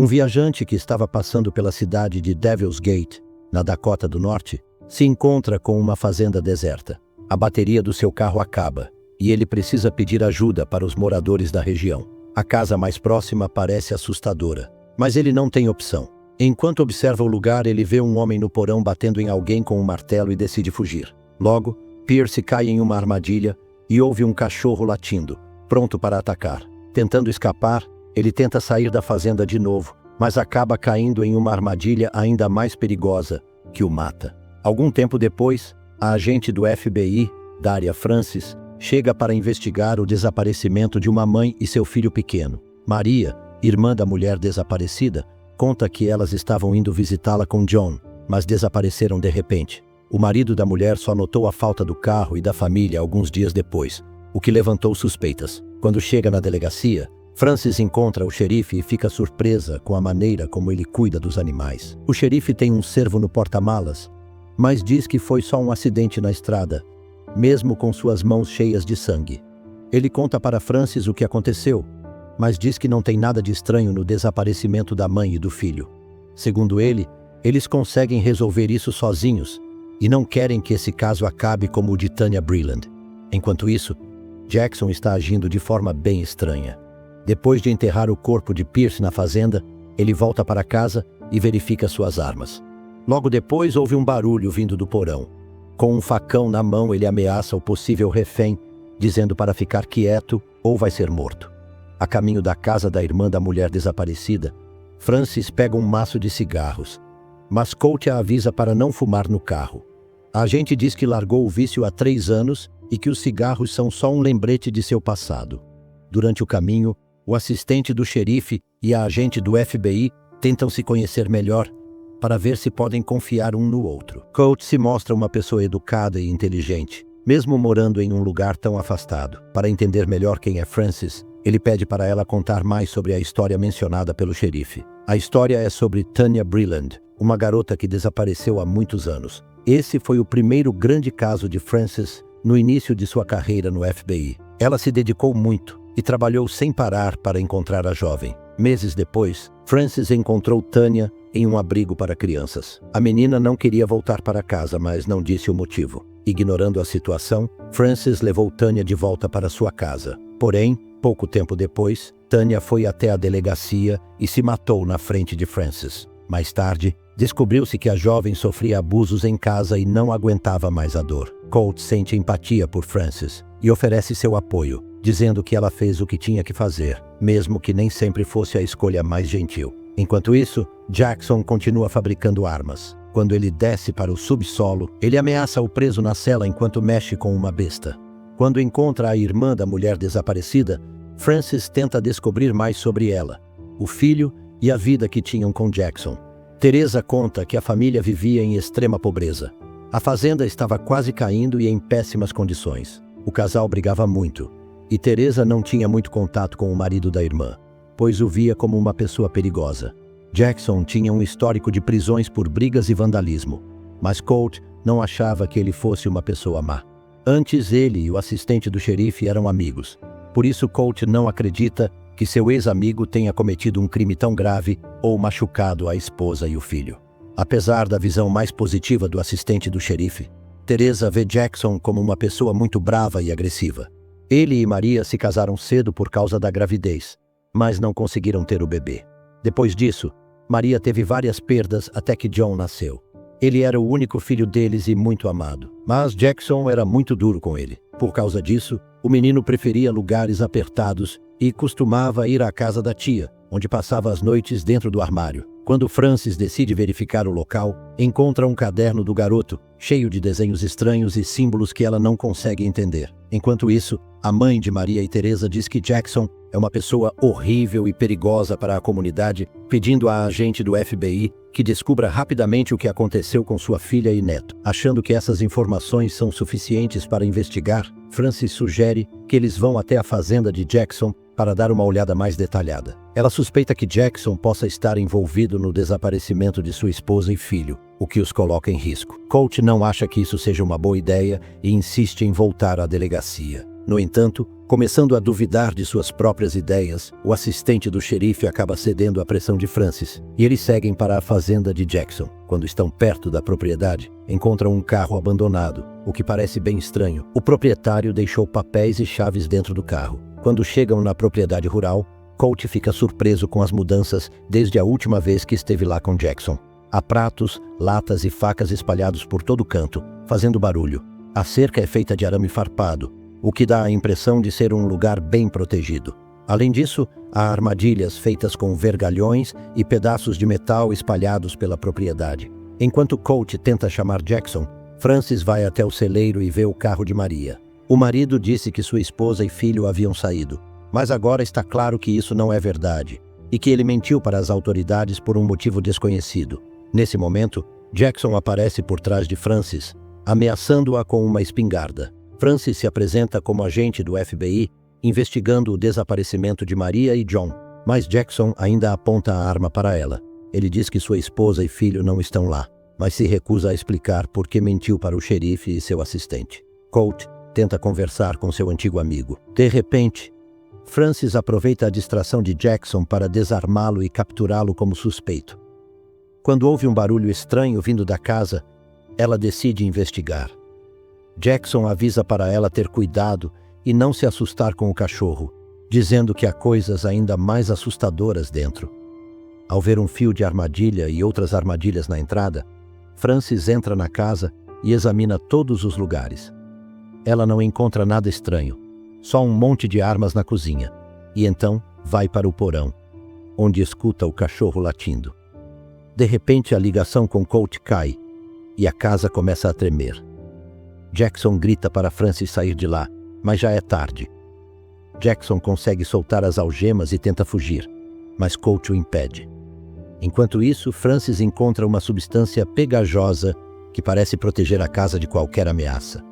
Um viajante que estava passando pela cidade de Devil's Gate, na Dakota do Norte, se encontra com uma fazenda deserta. A bateria do seu carro acaba e ele precisa pedir ajuda para os moradores da região. A casa mais próxima parece assustadora, mas ele não tem opção. Enquanto observa o lugar, ele vê um homem no porão batendo em alguém com um martelo e decide fugir. Logo, Pierce cai em uma armadilha e ouve um cachorro latindo, pronto para atacar. Tentando escapar, ele tenta sair da fazenda de novo, mas acaba caindo em uma armadilha ainda mais perigosa, que o mata. Algum tempo depois, a agente do FBI, Daria Francis, chega para investigar o desaparecimento de uma mãe e seu filho pequeno. Maria, irmã da mulher desaparecida, conta que elas estavam indo visitá-la com John, mas desapareceram de repente. O marido da mulher só notou a falta do carro e da família alguns dias depois, o que levantou suspeitas. Quando chega na delegacia, Francis encontra o xerife e fica surpresa com a maneira como ele cuida dos animais. O xerife tem um cervo no porta-malas, mas diz que foi só um acidente na estrada, mesmo com suas mãos cheias de sangue. Ele conta para Francis o que aconteceu, mas diz que não tem nada de estranho no desaparecimento da mãe e do filho. Segundo ele, eles conseguem resolver isso sozinhos e não querem que esse caso acabe como o de Tanya Breland. Enquanto isso, Jackson está agindo de forma bem estranha. Depois de enterrar o corpo de Pierce na fazenda, ele volta para casa e verifica suas armas. Logo depois, ouve um barulho vindo do porão. Com um facão na mão, ele ameaça o possível refém, dizendo para ficar quieto ou vai ser morto. A caminho da casa da irmã da mulher desaparecida, Francis pega um maço de cigarros, mas Colt a avisa para não fumar no carro. A agente diz que largou o vício há 3 anos e que os cigarros são só um lembrete de seu passado. Durante o caminho, o assistente do xerife e a agente do FBI tentam se conhecer melhor para ver se podem confiar um no outro. Colt se mostra uma pessoa educada e inteligente, mesmo morando em um lugar tão afastado. Para entender melhor quem é Francis, ele pede para ela contar mais sobre a história mencionada pelo xerife. A história é sobre Tanya Breland, uma garota que desapareceu há muitos anos. Esse foi o primeiro grande caso de Francis no início de sua carreira no FBI. Ela se dedicou muito e trabalhou sem parar para encontrar a jovem. Meses depois, Francis encontrou Tanya em um abrigo para crianças. A menina não queria voltar para casa, mas não disse o motivo. Ignorando a situação, Francis levou Tanya de volta para sua casa. Porém, pouco tempo depois, Tanya foi até a delegacia e se matou na frente de Francis. Mais tarde, descobriu-se que a jovem sofria abusos em casa e não aguentava mais a dor. Colt sente empatia por Francis e oferece seu apoio, dizendo que ela fez o que tinha que fazer, mesmo que nem sempre fosse a escolha mais gentil. Enquanto isso, Jackson continua fabricando armas. Quando ele desce para o subsolo, ele ameaça o preso na cela enquanto mexe com uma besta. Quando encontra a irmã da mulher desaparecida, Francis tenta descobrir mais sobre ela, o filho e a vida que tinham com Jackson. Teresa conta que a família vivia em extrema pobreza. A fazenda estava quase caindo e em péssimas condições. O casal brigava muito, e Teresa não tinha muito contato com o marido da irmã, pois o via como uma pessoa perigosa. Jackson tinha um histórico de prisões por brigas e vandalismo, mas Colt não achava que ele fosse uma pessoa má. Antes, ele e o assistente do xerife eram amigos. Por isso, Colt não acredita que seu ex-amigo tenha cometido um crime tão grave ou machucado a esposa e o filho. Apesar da visão mais positiva do assistente do xerife, Teresa vê Jackson como uma pessoa muito brava e agressiva. Ele e Maria se casaram cedo por causa da gravidez, mas não conseguiram ter o bebê. Depois disso, Maria teve várias perdas até que John nasceu. Ele era o único filho deles e muito amado, mas Jackson era muito duro com ele. Por causa disso, o menino preferia lugares apertados e costumava ir à casa da tia, onde passava as noites dentro do armário. Quando Francis decide verificar o local, encontra um caderno do garoto, cheio de desenhos estranhos e símbolos que ela não consegue entender. Enquanto isso, a mãe de Maria e Teresa diz que Jackson é uma pessoa horrível e perigosa para a comunidade, pedindo à agente do FBI que descubra rapidamente o que aconteceu com sua filha e neto. Achando que essas informações são suficientes para investigar, Francis sugere que eles vão até a fazenda de Jackson para dar uma olhada mais detalhada. Ela suspeita que Jackson possa estar envolvido no desaparecimento de sua esposa e filho, o que os coloca em risco. Colt não acha que isso seja uma boa ideia e insiste em voltar à delegacia. No entanto, Começando a duvidar de suas próprias ideias, o assistente do xerife acaba cedendo à pressão de Francis, e eles seguem para a fazenda de Jackson. Quando estão perto da propriedade, encontram um carro abandonado, o que parece bem estranho. O proprietário deixou papéis e chaves dentro do carro. Quando chegam na propriedade rural, Colt fica surpreso com as mudanças desde a última vez que esteve lá com Jackson. Há pratos, latas e facas espalhados por todo canto, fazendo barulho. A cerca é feita de arame farpado, o que dá a impressão de ser um lugar bem protegido. Além disso, há armadilhas feitas com vergalhões e pedaços de metal espalhados pela propriedade. Enquanto Colt tenta chamar Jackson, Francis vai até o celeiro e vê o carro de Maria. O marido disse que sua esposa e filho haviam saído, mas agora está claro que isso não é verdade e que ele mentiu para as autoridades por um motivo desconhecido. Nesse momento, Jackson aparece por trás de Francis, ameaçando-a com uma espingarda. Francis se apresenta como agente do FBI, investigando o desaparecimento de Maria e John, mas Jackson ainda aponta a arma para ela. Ele diz que sua esposa e filho não estão lá, mas se recusa a explicar por que mentiu para o xerife e seu assistente. Colt tenta conversar com seu antigo amigo. De repente, Francis aproveita a distração de Jackson para desarmá-lo e capturá-lo como suspeito. Quando ouve um barulho estranho vindo da casa, ela decide investigar. Jackson avisa para ela ter cuidado e não se assustar com o cachorro, dizendo que há coisas ainda mais assustadoras dentro. Ao ver um fio de armadilha e outras armadilhas na entrada, Francis entra na casa e examina todos os lugares. Ela não encontra nada estranho, só um monte de armas na cozinha, e então vai para o porão, onde escuta o cachorro latindo. De repente, a ligação com Colt cai e a casa começa a tremer. Jackson grita para Francis sair de lá, mas já é tarde. Jackson consegue soltar as algemas e tenta fugir, mas Colt o impede. Enquanto isso, Francis encontra uma substância pegajosa que parece proteger a casa de qualquer ameaça.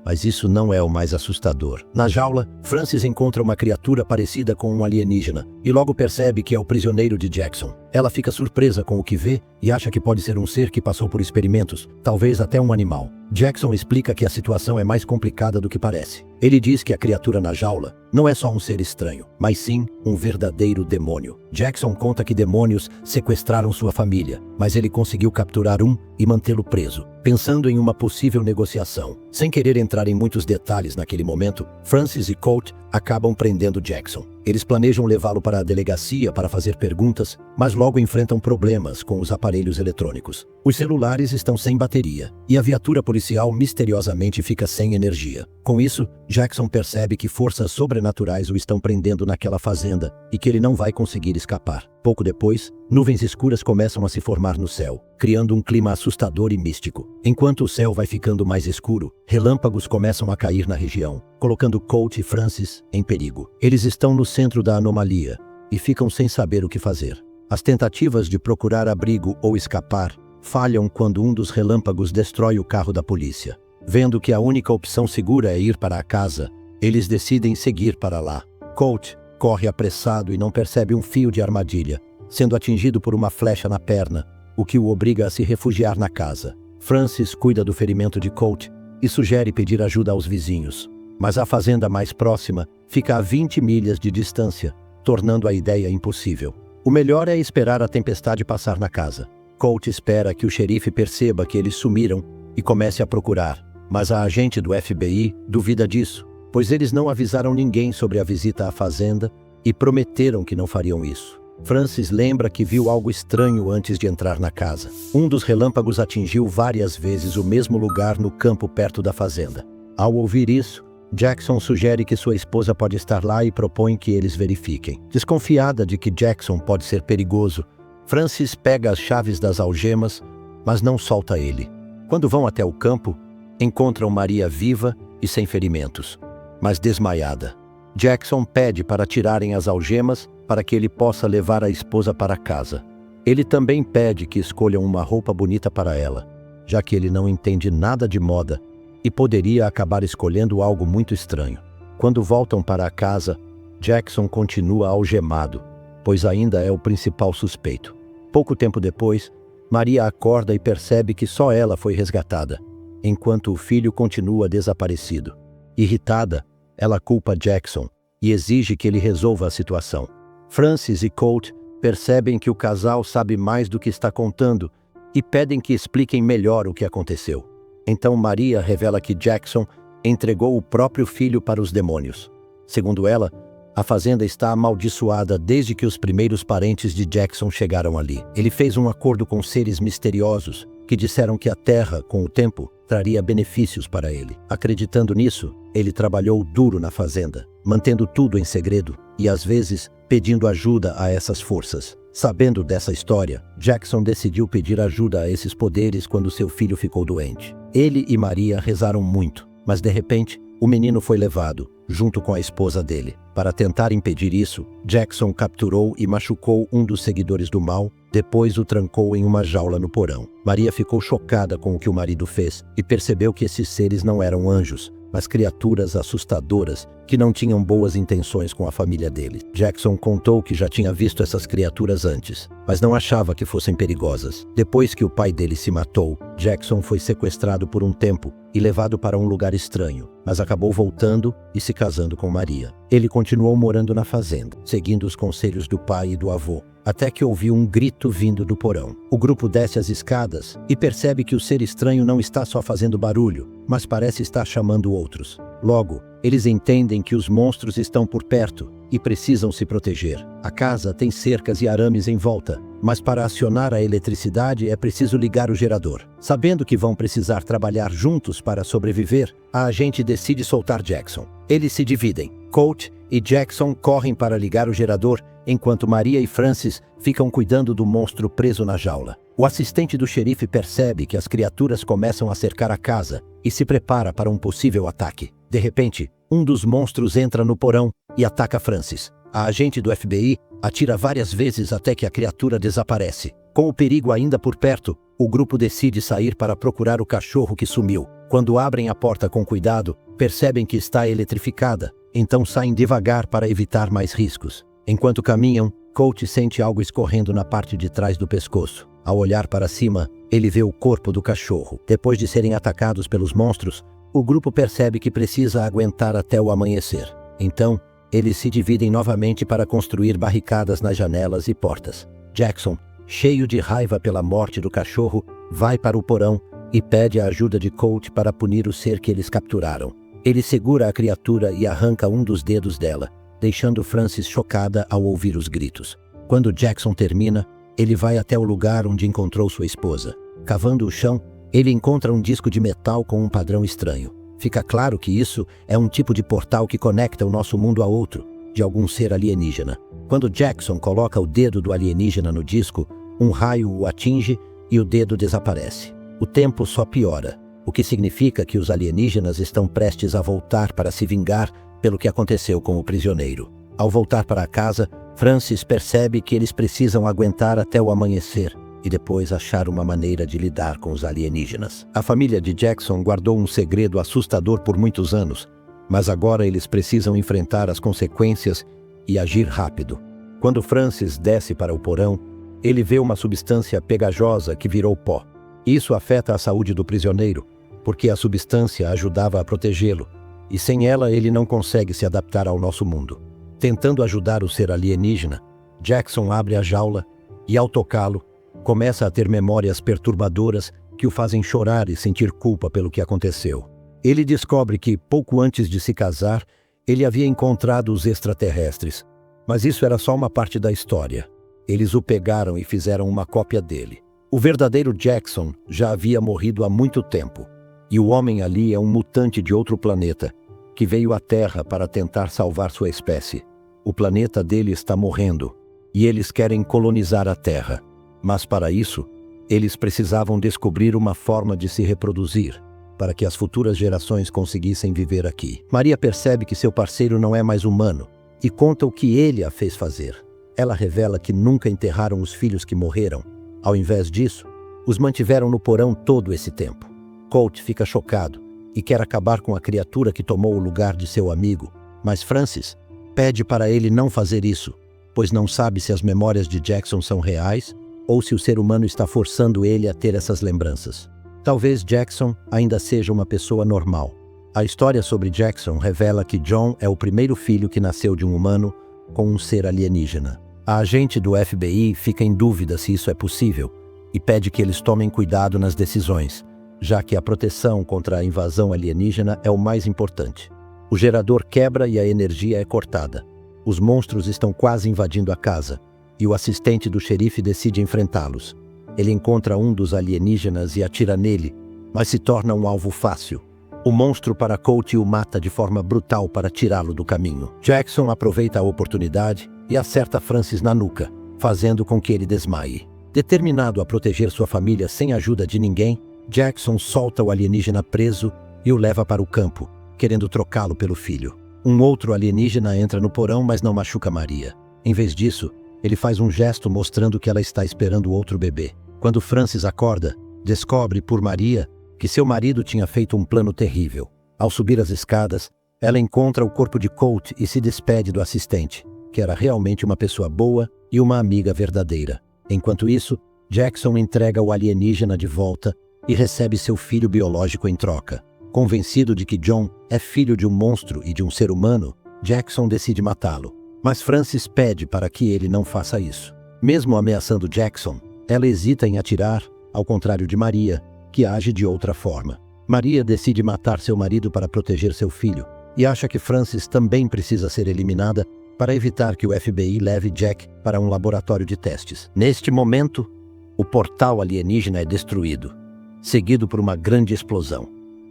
Mas isso não é o mais assustador. Na jaula, Francis encontra uma criatura parecida com um alienígena e logo percebe que é o prisioneiro de Jackson. Ela fica surpresa com o que vê e acha que pode ser um ser que passou por experimentos, talvez até um animal. Jackson explica que a situação é mais complicada do que parece. Ele diz que a criatura na jaula não é só um ser estranho, mas sim um verdadeiro demônio. Jackson conta que demônios sequestraram sua família, mas ele conseguiu capturar um e mantê-lo preso, pensando em uma possível negociação. Sem querer entrar em muitos detalhes naquele momento, Francis e Colt acabam prendendo Jackson. Eles planejam levá-lo para a delegacia para fazer perguntas, mas logo enfrentam problemas com os aparelhos eletrônicos. Os celulares estão sem bateria e a viatura policial misteriosamente fica sem energia. Com isso, Jackson percebe que forças sobrenaturais o estão prendendo naquela fazenda e que ele não vai conseguir escapar. Pouco depois, nuvens escuras começam a se formar no céu, criando um clima assustador e místico. Enquanto o céu vai ficando mais escuro, relâmpagos começam a cair na região, colocando Colt e Francis em perigo. Eles estão no centro da anomalia e ficam sem saber o que fazer. As tentativas de procurar abrigo ou escapar falham quando um dos relâmpagos destrói o carro da polícia. Vendo que a única opção segura é ir para a casa, eles decidem seguir para lá. Colt corre apressado e não percebe um fio de armadilha, sendo atingido por uma flecha na perna, o que o obriga a se refugiar na casa. Francis cuida do ferimento de Colt e sugere pedir ajuda aos vizinhos, mas a fazenda mais próxima fica a 20 milhas de distância, tornando a ideia impossível. O melhor é esperar a tempestade passar na casa. Colt espera que o xerife perceba que eles sumiram e comece a procurar, mas a agente do FBI duvida disso, pois eles não avisaram ninguém sobre a visita à fazenda e prometeram que não fariam isso. Francis lembra que viu algo estranho antes de entrar na casa. Um dos relâmpagos atingiu várias vezes o mesmo lugar no campo perto da fazenda. Ao ouvir isso, Jackson sugere que sua esposa pode estar lá e propõe que eles verifiquem. Desconfiada de que Jackson pode ser perigoso, Francis pega as chaves das algemas, mas não solta ele. Quando vão até o campo, encontram Maria viva e sem ferimentos, mas desmaiada. Jackson pede para tirarem as algemas para que ele possa levar a esposa para casa. Ele também pede que escolham uma roupa bonita para ela, já que ele não entende nada de moda e poderia acabar escolhendo algo muito estranho. Quando voltam para a casa, Jackson continua algemado, pois ainda é o principal suspeito. Pouco tempo depois, Maria acorda e percebe que só ela foi resgatada, enquanto o filho continua desaparecido. Irritada, Ela culpa Jackson e exige que ele resolva a situação. Francis e Colt percebem que o casal sabe mais do que está contando e pedem que expliquem melhor o que aconteceu. Então Maria revela que Jackson entregou o próprio filho para os demônios. Segundo ela, a fazenda está amaldiçoada desde que os primeiros parentes de Jackson chegaram ali. Ele fez um acordo com seres misteriosos que disseram que a terra, com o tempo, traria benefícios para ele. Acreditando nisso, ele trabalhou duro na fazenda, mantendo tudo em segredo e, às vezes, pedindo ajuda a essas forças. Sabendo dessa história, Jackson decidiu pedir ajuda a esses poderes quando seu filho ficou doente. Ele e Maria rezaram muito, mas de repente, o menino foi levado, junto com a esposa dele. Para tentar impedir isso, Jackson capturou e machucou um dos seguidores do mal, depois o trancou em uma jaula no porão. Maria ficou chocada com o que o marido fez e percebeu que esses seres não eram anjos, mas criaturas assustadoras que não tinham boas intenções com a família dele. Jackson contou que já tinha visto essas criaturas antes, mas não achava que fossem perigosas. Depois que o pai dele se matou, Jackson foi sequestrado por um tempo e levado para um lugar estranho, mas acabou voltando e se casando com Maria. Ele continuou morando na fazenda, seguindo os conselhos do pai e do avô, até que ouviu um grito vindo do porão. O grupo desce as escadas e percebe que o ser estranho não está só fazendo barulho, mas parece estar chamando outros. Logo, eles entendem que os monstros estão por perto e precisam se proteger. A casa tem cercas e arames em volta, mas para acionar a eletricidade é preciso ligar o gerador. Sabendo que vão precisar trabalhar juntos para sobreviver, a agente decide soltar Jackson. Eles se dividem. Colt e Jackson correm para ligar o gerador, enquanto Maria e Francis ficam cuidando do monstro preso na jaula. O assistente do xerife percebe que as criaturas começam a cercar a casa e se prepara para um possível ataque. De repente, um dos monstros entra no porão e ataca Francis. A agente do FBI atira várias vezes até que a criatura desaparece. Com o perigo ainda por perto, o grupo decide sair para procurar o cachorro que sumiu. Quando abrem a porta com cuidado, percebem que está eletrificada, então saem devagar para evitar mais riscos. Enquanto caminham, Colt sente algo escorrendo na parte de trás do pescoço. Ao olhar para cima, ele vê o corpo do cachorro. Depois de serem atacados pelos monstros, o grupo percebe que precisa aguentar até o amanhecer. Então, eles se dividem novamente para construir barricadas nas janelas e portas. Jackson, cheio de raiva pela morte do cachorro, vai para o porão e pede a ajuda de Colt para punir o ser que eles capturaram. Ele segura a criatura e arranca um dos dedos dela, deixando Francis chocada ao ouvir os gritos. Quando Jackson termina, ele vai até o lugar onde encontrou sua esposa. Cavando o chão, ele encontra um disco de metal com um padrão estranho. Fica claro que isso é um tipo de portal que conecta o nosso mundo a outro, de algum ser alienígena. Quando Jackson coloca o dedo do alienígena no disco, um raio o atinge e o dedo desaparece. O tempo só piora, o que significa que os alienígenas estão prestes a voltar para se vingar pelo que aconteceu com o prisioneiro. Ao voltar para casa, Francis percebe que eles precisam aguentar até o amanhecer e depois achar uma maneira de lidar com os alienígenas. A família de Jackson guardou um segredo assustador por muitos anos, mas agora eles precisam enfrentar as consequências e agir rápido. Quando Francis desce para o porão, ele vê uma substância pegajosa que virou pó. Isso afeta a saúde do prisioneiro, porque a substância ajudava a protegê-lo, e sem ela ele não consegue se adaptar ao nosso mundo. Tentando ajudar o ser alienígena, Jackson abre a jaula e, ao tocá-lo, começa a ter memórias perturbadoras que o fazem chorar e sentir culpa pelo que aconteceu. Ele descobre que, pouco antes de se casar, ele havia encontrado os extraterrestres, mas isso era só uma parte da história. Eles o pegaram e fizeram uma cópia dele. O verdadeiro Jackson já havia morrido há muito tempo, e o homem ali é um mutante de outro planeta, que veio à Terra para tentar salvar sua espécie. O planeta dele está morrendo, e eles querem colonizar a Terra. Mas para isso, eles precisavam descobrir uma forma de se reproduzir, para que as futuras gerações conseguissem viver aqui. Maria percebe que seu parceiro não é mais humano, e conta o que ele a fez fazer. Ela revela que nunca enterraram os filhos que morreram. Ao invés disso, os mantiveram no porão todo esse tempo. Colt fica chocado e quer acabar com a criatura que tomou o lugar de seu amigo, mas Francis pede para ele não fazer isso, pois não sabe se as memórias de Jackson são reais ou se o ser humano está forçando ele a ter essas lembranças. Talvez Jackson ainda seja uma pessoa normal, A história sobre Jackson revela que John é o primeiro filho que nasceu de um humano com um ser alienígena. A agente do FBI fica em dúvida se isso é possível e pede que eles tomem cuidado nas decisões, já que a proteção contra a invasão alienígena é o mais importante. O gerador quebra e a energia é cortada. Os monstros estão quase invadindo a casa e o assistente do xerife decide enfrentá-los. Ele encontra um dos alienígenas e atira nele, mas se torna um alvo fácil. O monstro para Colt e o mata de forma brutal para tirá-lo do caminho. Jackson aproveita a oportunidade e acerta Francis na nuca, fazendo com que ele desmaie. Determinado a proteger sua família sem ajuda de ninguém, Jackson solta o alienígena preso e o leva para o campo, querendo trocá-lo pelo filho. Um outro alienígena entra no porão, mas não machuca Maria. Em vez disso, ele faz um gesto mostrando que ela está esperando outro bebê. Quando Francis acorda, descobre por Maria que seu marido tinha feito um plano terrível. Ao subir as escadas, ela encontra o corpo de Colt e se despede do assistente, que era realmente uma pessoa boa e uma amiga verdadeira. Enquanto isso, Jackson entrega o alienígena de volta e recebe seu filho biológico em troca. Convencido de que John é filho de um monstro e de um ser humano, Jackson decide matá-lo. Mas Francis pede para que ele não faça isso. Mesmo ameaçando Jackson, ela hesita em atirar, ao contrário de Maria, que age de outra forma. Maria decide matar seu marido para proteger seu filho e acha que Francis também precisa ser eliminada para evitar que o FBI leve Jack para um laboratório de testes. Neste momento, o portal alienígena é destruído, seguido por uma grande explosão.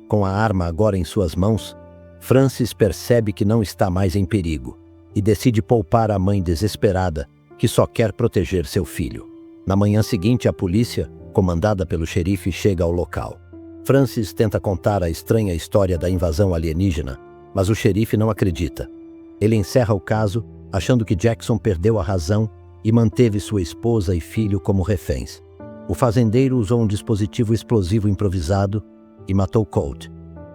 Com a arma agora em suas mãos, Francis percebe que não está mais em perigo e decide poupar a mãe desesperada que só quer proteger seu filho. Na manhã seguinte, a polícia, comandada pelo xerife, chega ao local. Francis tenta contar a estranha história da invasão alienígena, mas o xerife não acredita. Ele encerra o caso, achando que Jackson perdeu a razão e manteve sua esposa e filho como reféns. O fazendeiro usou um dispositivo explosivo improvisado e matou Colt,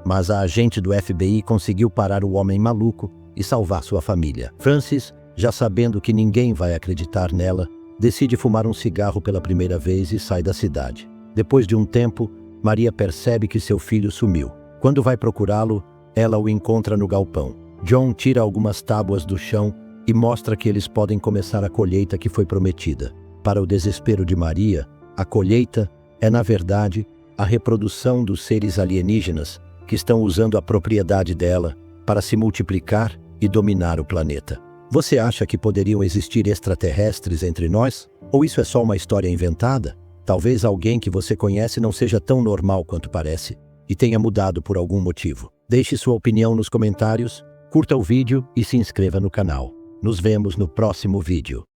mas a agente do FBI conseguiu parar o homem maluco e salvar sua família. Francis, já sabendo que ninguém vai acreditar nela, decide fumar um cigarro pela primeira vez e sai da cidade. Depois de um tempo, Maria percebe que seu filho sumiu. Quando vai procurá-lo, ela o encontra no galpão. John tira algumas tábuas do chão e mostra que eles podem começar a colheita que foi prometida. Para o desespero de Maria, a colheita é, na verdade, a reprodução dos seres alienígenas que estão usando a propriedade dela para se multiplicar e dominar o planeta. Você acha que poderiam existir extraterrestres entre nós? Ou isso é só uma história inventada? Talvez alguém que você conhece não seja tão normal quanto parece e tenha mudado por algum motivo. Deixe sua opinião nos comentários, curta o vídeo e se inscreva no canal. Nos vemos no próximo vídeo.